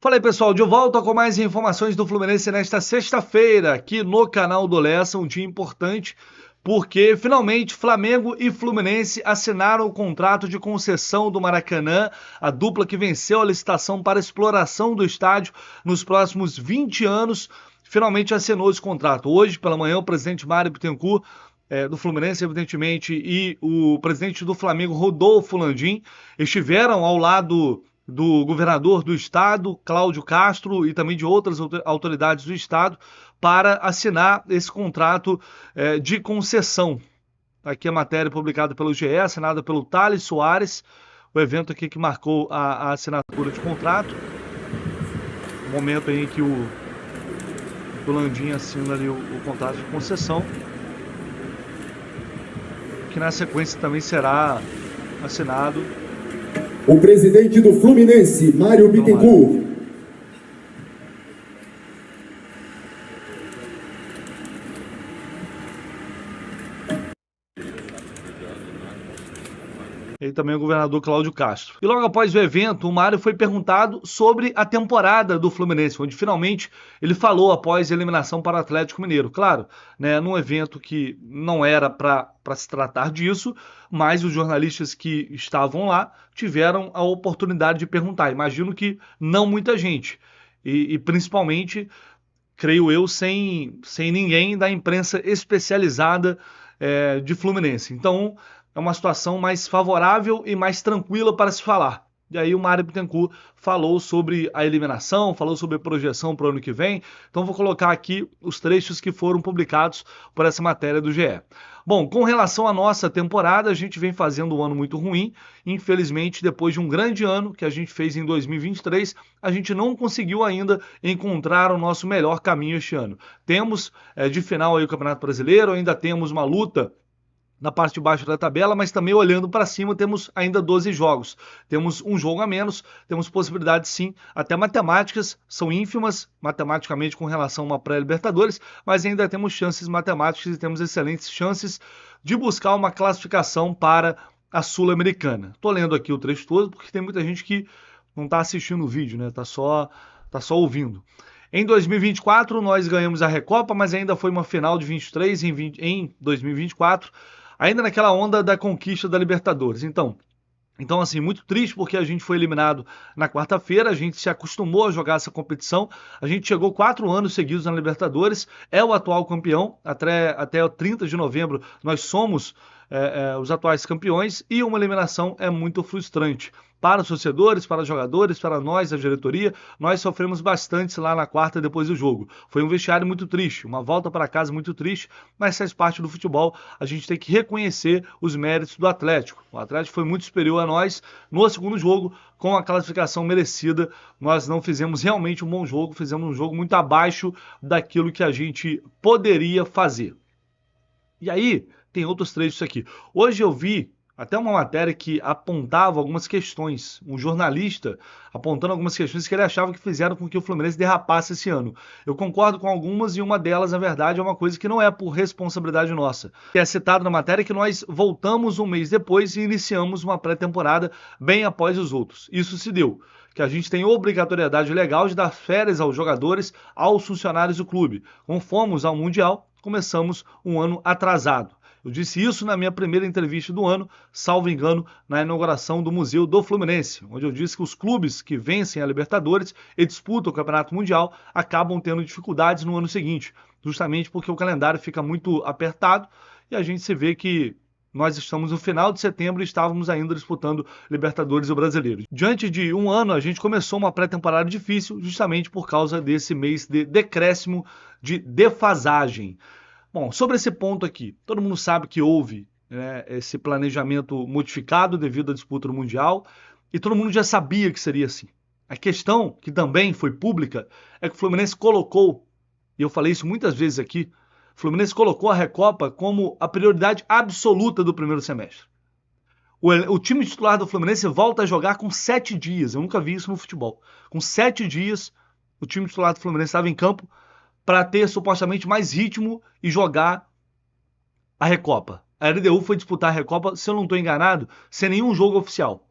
Fala aí, pessoal, de volta com mais informações do Fluminense nesta sexta-feira, aqui no canal do Lessa, um dia importante, porque finalmente Flamengo e Fluminense assinaram o contrato de concessão do Maracanã, a dupla que venceu a licitação para exploração do estádio nos próximos 20 anos, finalmente assinou esse contrato. Hoje, pela manhã, o presidente Mário Bittencourt do Fluminense, evidentemente, e o presidente do Flamengo, Rodolfo Landim, estiveram ao lado do governador do estado, Cláudio Castro, e também de outras autoridades do estado, para assinar esse contrato de concessão. Aqui a matéria publicada pelo GE, assinada pelo Thales Soares, o evento aqui que marcou a assinatura de contrato. O momento em que o Landim assina ali o contrato de concessão, que na sequência também será assinado o presidente do Fluminense, Mário Bittencourt. E também o governador Cláudio Castro. E logo após o evento, o Mário foi perguntado sobre a temporada do Fluminense, onde finalmente ele falou após a eliminação para o Atlético Mineiro. Claro, né, num evento que não era para se tratar disso, mas os jornalistas que estavam lá tiveram a oportunidade de perguntar. Imagino que não muita gente. E principalmente, creio eu, sem ninguém da imprensa especializada de Fluminense. Então, é uma situação mais favorável e mais tranquila para se falar. E aí o Mário Bittencourt falou sobre a eliminação, falou sobre a projeção para o ano que vem. Então vou colocar aqui os trechos que foram publicados por essa matéria do GE. Bom, com relação à nossa temporada, a gente vem fazendo um ano muito ruim. Infelizmente, depois de um grande ano que a gente fez em 2023, a gente não conseguiu ainda encontrar o nosso melhor caminho este ano. Temos de final aí o Campeonato Brasileiro, ainda temos uma luta na parte de baixo da tabela, mas também olhando para cima temos ainda 12 jogos. Temos um jogo a menos, temos possibilidades sim, até matemáticas, são ínfimas matematicamente com relação a uma pré-Libertadores, mas ainda temos chances matemáticas e temos excelentes chances de buscar uma classificação para a Sul-Americana. Estou lendo aqui o trecho todo porque tem muita gente que não está assistindo o vídeo, né? Tá só ouvindo. Em 2024 nós ganhamos a Recopa, mas ainda foi uma final de 23 em 2024, ainda naquela onda da conquista da Libertadores. Então, assim, muito triste porque a gente foi eliminado na quarta-feira, a gente se acostumou a jogar essa competição, a gente chegou 4 anos seguidos na Libertadores, é o atual campeão, até o 30 de novembro nós somos os atuais campeões e uma eliminação é muito frustrante. Para os torcedores, para os jogadores, para nós, a diretoria, nós sofremos bastante lá na quarta depois do jogo. Foi um vestiário muito triste, uma volta para casa muito triste, mas faz parte do futebol. A gente tem que reconhecer os méritos do Atlético. O Atlético foi muito superior a nós no segundo jogo, com a classificação merecida. Nós não fizemos realmente um bom jogo, fizemos um jogo muito abaixo daquilo que a gente poderia fazer. E aí, tem outros trechos aqui. Hoje eu vi até uma matéria que apontava algumas questões, um jornalista apontando algumas questões que ele achava que fizeram com que o Fluminense derrapasse esse ano. Eu concordo com algumas e uma delas, na verdade, é uma coisa que não é por responsabilidade nossa. É citado na matéria que nós voltamos um mês depois e iniciamos uma pré-temporada bem após os outros. Isso se deu, que a gente tem obrigatoriedade legal de dar férias aos jogadores, aos funcionários do clube. Como fomos ao Mundial, começamos um ano atrasado. Eu disse isso na minha primeira entrevista do ano, salvo engano, na inauguração do Museu do Fluminense, onde eu disse que os clubes que vencem a Libertadores e disputam o Campeonato Mundial acabam tendo dificuldades no ano seguinte, justamente porque o calendário fica muito apertado e a gente se vê que nós estamos no final de setembro e estávamos ainda disputando Libertadores e o Brasileiro. Diante de um ano, a gente começou uma pré-temporada difícil, justamente por causa desse mês de decréscimo, de defasagem. Bom, sobre esse ponto aqui, todo mundo sabe que houve esse planejamento modificado devido à disputa do Mundial e todo mundo já sabia que seria assim. A questão, que também foi pública, é que o Fluminense colocou, e eu falei isso muitas vezes aqui, o Fluminense colocou a Recopa como a prioridade absoluta do primeiro semestre. O time titular do Fluminense volta a jogar com 7 dias, eu nunca vi isso no futebol. Com 7 dias, o time titular do Fluminense estava em campo para ter supostamente mais ritmo e jogar a Recopa. A LDU foi disputar a Recopa, se eu não estou enganado, sem nenhum jogo oficial.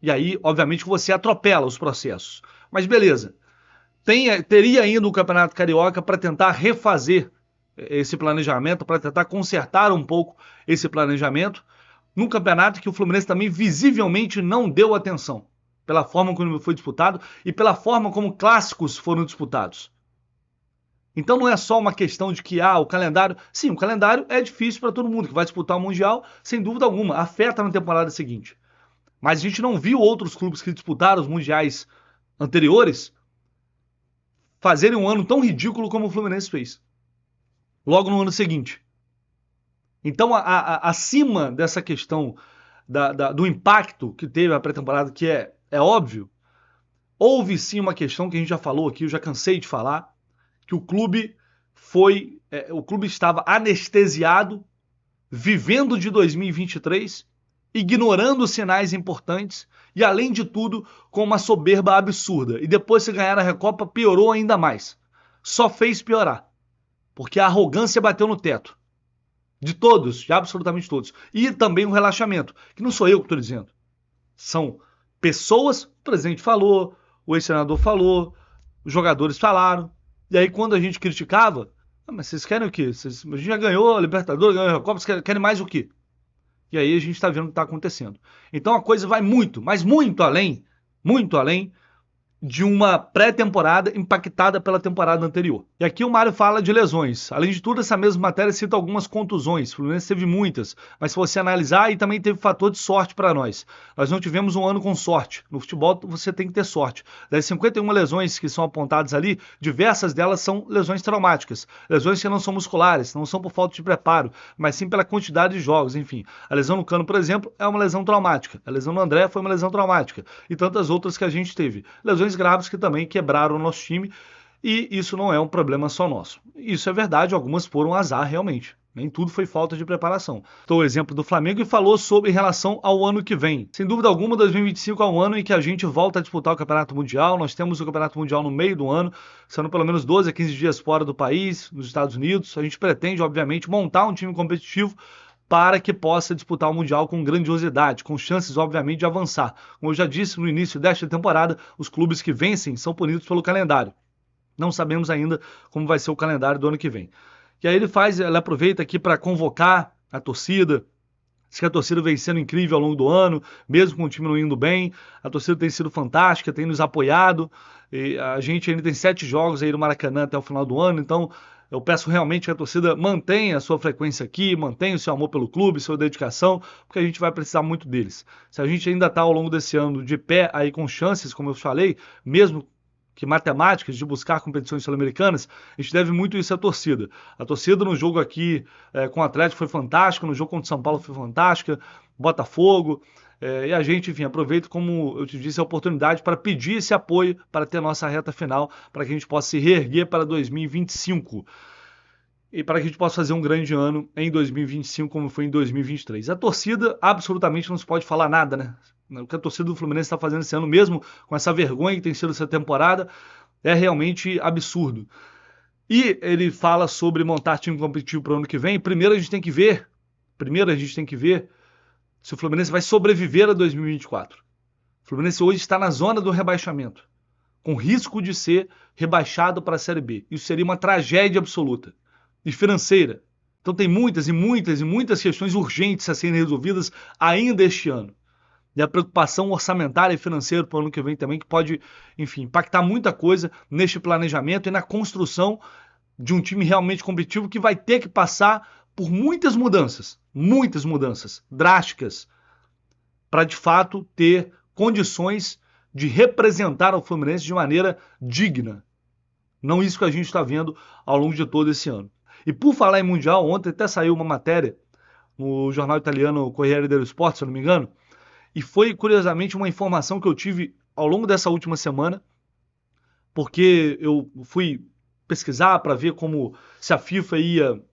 E aí, obviamente, você atropela os processos. Mas beleza. Teria ainda o Campeonato Carioca para tentar refazer esse planejamento, para tentar consertar um pouco esse planejamento, num campeonato que o Fluminense também visivelmente não deu atenção, pela forma como foi disputado e pela forma como clássicos foram disputados. Então não é só uma questão de que o calendário... Sim, o calendário é difícil para todo mundo que vai disputar o Mundial, sem dúvida alguma, afeta na temporada seguinte. Mas a gente não viu outros clubes que disputaram os mundiais anteriores fazerem um ano tão ridículo como o Fluminense fez. Logo no ano seguinte. Então, acima dessa questão do impacto que teve a pré-temporada, que é óbvio, houve sim uma questão que a gente já falou aqui, eu já cansei de falar, que o clube estava anestesiado, vivendo de 2023, ignorando sinais importantes e, além de tudo, com uma soberba absurda. E depois que ganhar a Recopa, piorou ainda mais. Só fez piorar. Porque a arrogância bateu no teto. De todos, de absolutamente todos. E também o relaxamento, que não sou eu que estou dizendo. São pessoas, o presidente falou, o ex-senador falou, os jogadores falaram. E aí quando a gente criticava, mas vocês querem o quê? A gente já ganhou a Libertadores, ganhou a Recopa, vocês querem mais o quê? E aí a gente está vendo o que está acontecendo. Então a coisa vai muito, mas muito além de uma pré-temporada impactada pela temporada anterior. E aqui o Mário fala de lesões. Além de tudo, essa mesma matéria cita algumas contusões. O Fluminense teve muitas, mas se você analisar, aí também teve fator de sorte para nós. Nós não tivemos um ano com sorte. No futebol, você tem que ter sorte. Das 51 lesões que são apontadas ali, diversas delas são lesões traumáticas. Lesões que não são musculares, não são por falta de preparo, mas sim pela quantidade de jogos. Enfim, a lesão no Cano, por exemplo, é uma lesão traumática. A lesão no André foi uma lesão traumática. E tantas outras que a gente teve. Lesões graves que também quebraram o nosso time, e isso não é um problema só nosso. Isso é verdade, algumas foram azar realmente. Nem tudo foi falta de preparação. Então, o exemplo do Flamengo e falou sobre em relação ao ano que vem. Sem dúvida alguma, 2025 é um ano em que a gente volta a disputar o Campeonato Mundial. Nós temos o Campeonato Mundial no meio do ano, sendo pelo menos 12 a 15 dias fora do país, nos Estados Unidos. A gente pretende, obviamente, montar um time competitivo para que possa disputar o Mundial com grandiosidade, com chances, obviamente, de avançar. Como eu já disse no início desta temporada, os clubes que vencem são punidos pelo calendário. Não sabemos ainda como vai ser o calendário do ano que vem. E aí ele aproveita aqui para convocar a torcida. Diz que a torcida vem sendo incrível ao longo do ano, mesmo com o time não indo bem. A torcida tem sido fantástica, tem nos apoiado. E a gente ainda tem 7 jogos aí no Maracanã até o final do ano, então eu peço realmente que a torcida mantenha a sua frequência aqui, mantenha o seu amor pelo clube, sua dedicação, porque a gente vai precisar muito deles. Se a gente ainda está ao longo desse ano de pé aí com chances, como eu falei, mesmo que matemáticas de buscar competições sul-americanas, a gente deve muito isso à torcida. A torcida no jogo aqui com o Atlético foi fantástica, no jogo contra o São Paulo foi fantástica, Botafogo, e a gente, enfim, aproveita, como eu te disse, a oportunidade para pedir esse apoio para ter a nossa reta final, para que a gente possa se reerguer para 2025 e para que a gente possa fazer um grande ano em 2025 como foi em 2023. A torcida absolutamente não se pode falar nada, né? O que a torcida do Fluminense está fazendo esse ano, mesmo com essa vergonha que tem sido essa temporada, é realmente absurdo. E ele fala sobre montar time competitivo para o ano que vem. Primeiro a gente tem que ver se o Fluminense vai sobreviver a 2024. O Fluminense hoje está na zona do rebaixamento, com risco de ser rebaixado para a Série B. Isso seria uma tragédia absoluta e financeira. Então tem muitas questões urgentes a serem resolvidas ainda este ano. E a preocupação orçamentária e financeira para o ano que vem também, que pode, enfim, impactar muita coisa neste planejamento e na construção de um time realmente competitivo que vai ter que passar por muitas mudanças drásticas, para de fato ter condições de representar o Fluminense de maneira digna. Não isso que a gente está vendo ao longo de todo esse ano. E por falar em Mundial, ontem até saiu uma matéria no jornal italiano Corriere dello Sport, se eu não me engano, e foi, curiosamente, uma informação que eu tive ao longo dessa última semana, porque eu fui pesquisar para ver como se a FIFA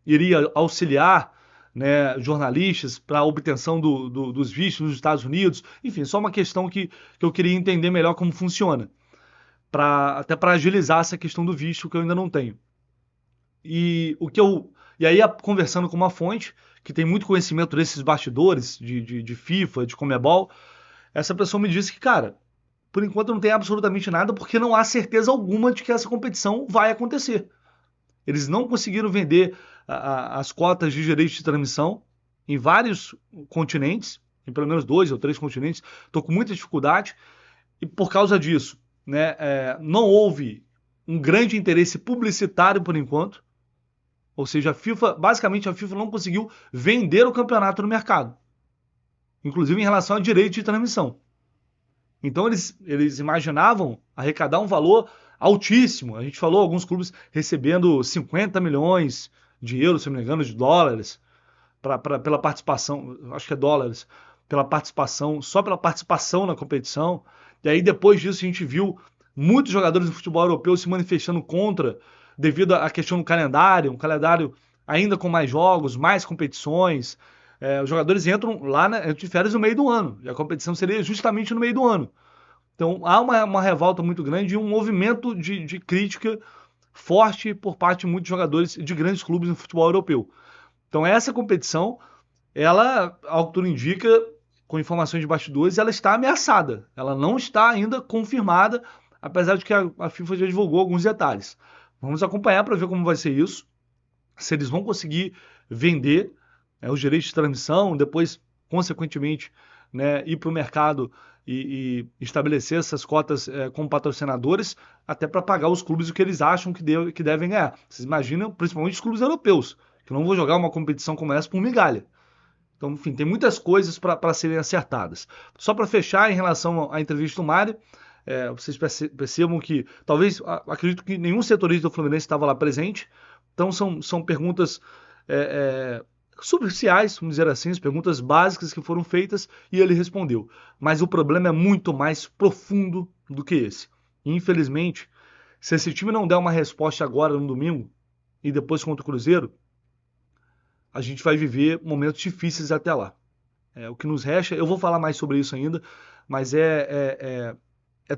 iria auxiliar, né, jornalistas para a obtenção dos vistos nos Estados Unidos. Enfim, só uma questão que eu queria entender melhor como funciona, até para agilizar essa questão do visto que eu ainda não tenho. E aí, conversando com uma fonte que tem muito conhecimento desses bastidores de FIFA, de Conmebol, essa pessoa me disse que, cara, por enquanto não tem absolutamente nada, porque não há certeza alguma de que essa competição vai acontecer. Eles não conseguiram vender as cotas de direito de transmissão em vários continentes, em pelo menos 2 ou 3 continentes. Estou com muita dificuldade e por causa disso, né, não houve um grande interesse publicitário por enquanto. Ou seja, basicamente a FIFA não conseguiu vender o campeonato no mercado, inclusive em relação a direito de transmissão. Então eles imaginavam arrecadar um valor altíssimo. A gente falou alguns clubes recebendo 50 milhões de euros, se não me engano, de dólares, pela participação, acho que é dólares, só pela participação na competição. E aí depois disso a gente viu muitos jogadores do futebol europeu se manifestando contra, devido à questão do calendário, um calendário ainda com mais jogos, mais competições. Os jogadores entram de férias no meio do ano, e a competição seria justamente no meio do ano. Então há uma revolta muito grande e um movimento de crítica forte por parte de muitos jogadores de grandes clubes no futebol europeu. Então essa competição, ela, ao que tudo indica, com informações de bastidores, ela está ameaçada. Ela não está ainda confirmada, apesar de que a FIFA já divulgou alguns detalhes. Vamos acompanhar para ver como vai ser isso, se eles vão conseguir vender os direitos de transmissão, depois, consequentemente, né, ir para o mercado e estabelecer essas cotas com patrocinadores, até para pagar os clubes o que eles acham que devem ganhar. Vocês imaginam, principalmente os clubes europeus, que não vão jogar uma competição como essa por migalha. Então, enfim, tem muitas coisas para serem acertadas. Só para fechar, em relação à entrevista do Mário, vocês percebam que, talvez, acredito que nenhum setorista do Fluminense estava lá presente, então são perguntas superficiais, vamos dizer assim, as perguntas básicas que foram feitas e ele respondeu. Mas o problema é muito mais profundo do que esse. E, infelizmente, se esse time não der uma resposta agora no domingo e depois contra o Cruzeiro, a gente vai viver momentos difíceis até lá. O que nos resta, eu vou falar mais sobre isso ainda, mas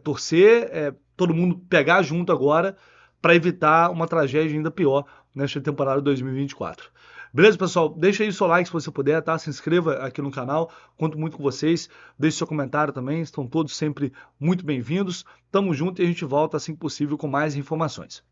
torcer, todo mundo pegar junto agora para evitar uma tragédia ainda pior nesta temporada 2024. Beleza, pessoal? Deixa aí o seu like se você puder, tá? Se inscreva aqui no canal, conto muito com vocês. Deixe seu comentário também, estão todos sempre muito bem-vindos. Tamo junto e a gente volta assim que possível com mais informações.